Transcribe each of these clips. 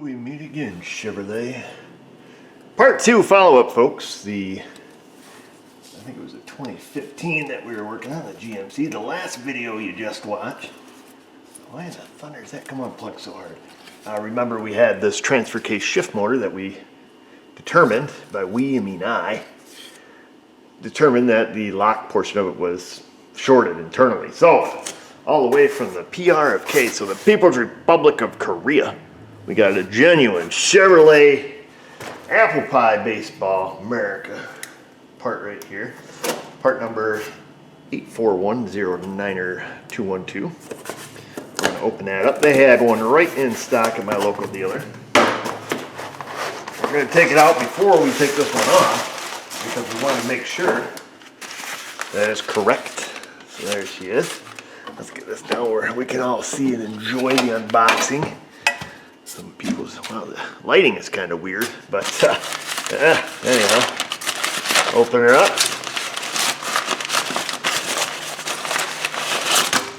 We meet again, Chevrolet. Part 2 follow-up, folks. I think it was a 2015 that we were working on, the GMC. The last video you just watched. Why in the thunder does that come unplugged so hard? Remember we had this transfer case shift motor that we determined, by we I mean I, determined that the lock portion of it was shorted internally. So, all the way from the PRFK, so the People's Republic of Korea, we got a genuine Chevrolet apple pie baseball America part right here. Part number 84109er212. We're going to open that up. They had one right in stock at my local dealer. We're going to take it out before we take this one off because we want to make sure that it's correct. So there she is. Let's get this down where we can all see and enjoy the unboxing. Some people's, wow, the lighting is kind of weird, but anyhow, open her up.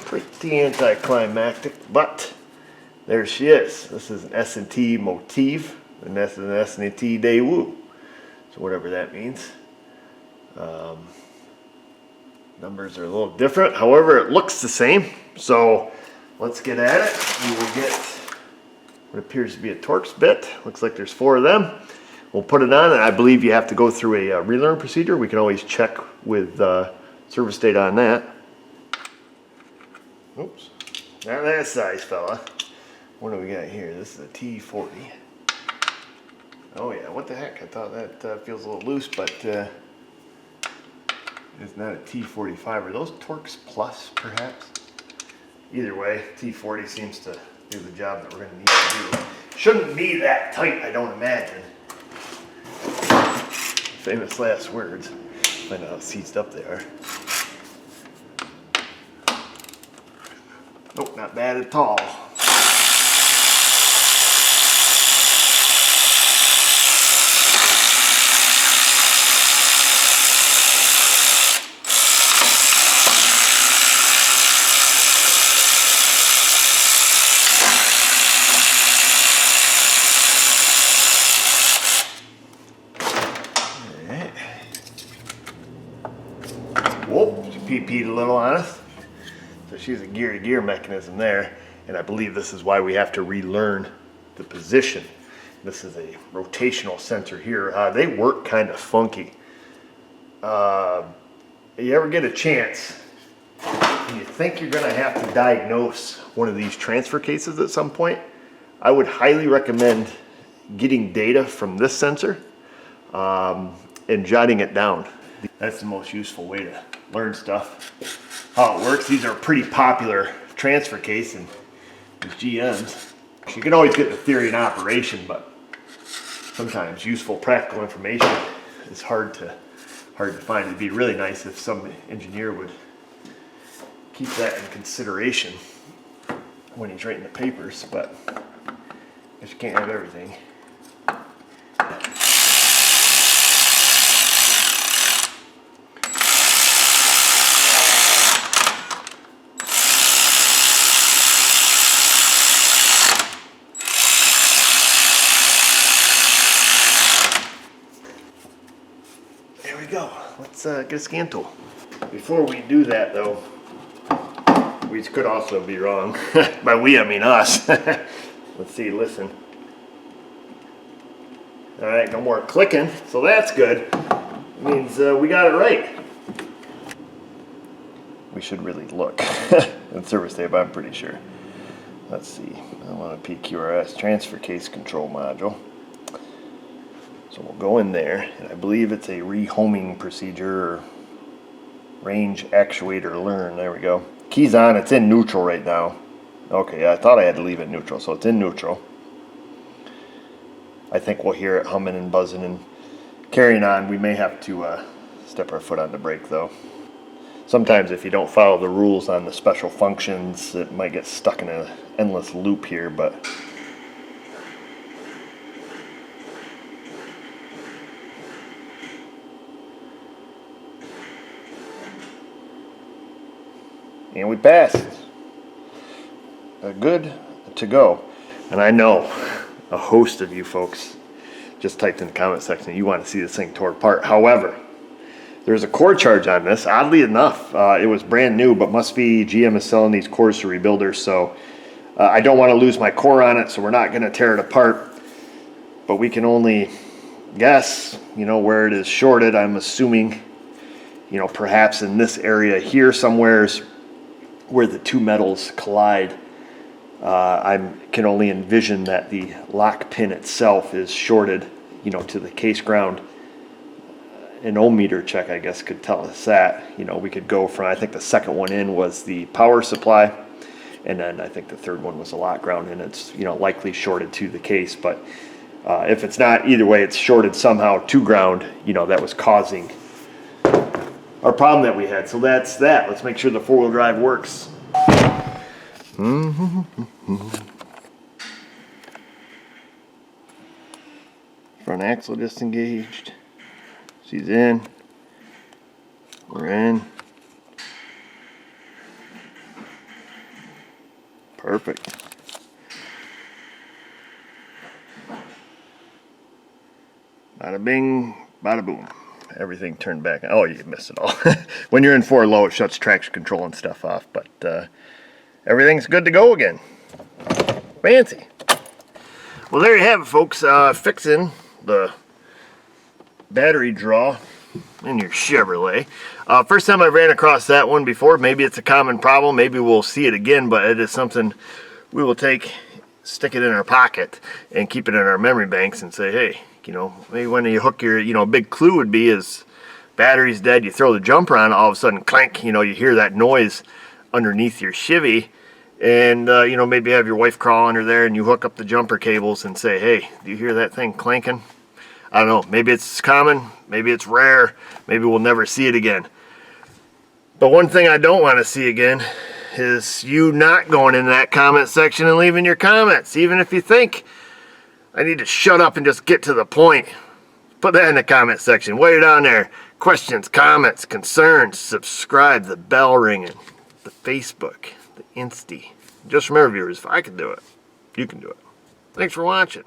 Pretty anticlimactic, but there she is. This is an S&T motif, and that's an S&T Daewoo. So whatever that means. Numbers are a little different, however it looks the same. So let's get at it. We will get what appears to be a Torx bit. Looks like there's 4 of them. We'll put it on, and I believe you have to go through a relearn procedure. We can always check with service data on that. Oops, not that size, fella. What do we got here? This is a T40. Oh yeah, what the heck? I thought that feels a little loose, but it's not a T45. Are those Torx Plus, perhaps? Either way, T40 seems to do the job that we're going to need to do. Shouldn't be that tight, I don't imagine. Famous last words. Find out how seized up they are. Nope, not bad at all. Whoop, she PP'd a little on us. So she's a gear-to-gear mechanism there, and I believe this is why we have to relearn the position. This is a rotational sensor here. They work kind of funky. You ever get a chance and you think you're going to have to diagnose one of these transfer cases at some point, I would highly recommend getting data from this sensor and jotting it down. That's the most useful way to learn stuff, how it works. These are a pretty popular transfer case in GMs. You can always get the theory in operation, but sometimes useful practical information is hard to find. It'd be really nice if some engineer would keep that in consideration when he's writing the papers, but I guess you can't have everything. There we go. Let's get a scan tool. Before we do that though, we could also be wrong. By we I mean us. Let's see, listen. Alright, no more clicking, so that's good. It means we got it right. We should really look at service tape, I'm pretty sure. Let's see. I want a PQRS transfer case control module. So we'll go in there, and I believe it's a rehoming procedure or range actuator learn. There we go. Key's on, it's in neutral right now. Okay, I thought I had to leave it neutral, so it's in neutral. I think we'll hear it humming and buzzing and carrying on. We may have to step our foot on the brake though. Sometimes if you don't follow the rules on the special functions, it might get stuck in an endless loop here, but and we passed. Good to go. And I know a host of you folks just typed in the comment section that you want to see this thing tore apart. However, there's a core charge on this. Oddly enough, it was brand new, but must be GM is selling these cores to rebuilders, so I don't want to lose my core on it, so we're not going to tear it apart. But we can only guess, you know, where it is shorted. I'm assuming, you know, perhaps in this area here somewheres where the two metals collide. I can only envision that the lock pin itself is shorted, you know, to the case ground. An ohm meter check, I guess, could tell us that. You know, we could go from, I think the second one in was the power supply, and then I think the third one was a lock ground, and it's, you know, likely shorted to the case. But if it's not, either way, it's shorted somehow to ground, you know, that was causing our problem that we had. So that's that. Let's make sure the four-wheel drive works. Front axle disengaged. She's in. We're in. Perfect. Bada bing, bada boom. Everything turned back. Oh, you missed it all. When you're in 4 low, it shuts traction control and stuff off, but everything's good to go again. Fancy. Well, there you have it, folks. Fixing the battery draw in your Chevrolet. First time I ran across that one before. Maybe it's a common problem. Maybe we'll see it again, but it is something we will take, stick it in our pocket, and keep it in our memory banks and say, hey, you know, maybe when you hook your, you know, a big clue would be is battery's dead, you throw the jumper on, all of a sudden, clank, you know, you hear that noise underneath your Chevy, and, you know, maybe have your wife crawl under there and you hook up the jumper cables and say, hey, do you hear that thing clanking? I don't know, maybe it's common, maybe it's rare, maybe we'll never see it again. But one thing I don't want to see again is you not going in that comment section and leaving your comments, even if you think I need to shut up and just get to the point. Put that in the comment section, way down there. Questions, comments, concerns, subscribe, the bell ringing, the Facebook, the Insty. Just remember, viewers, if I can do it, you can do it. Thanks for watching.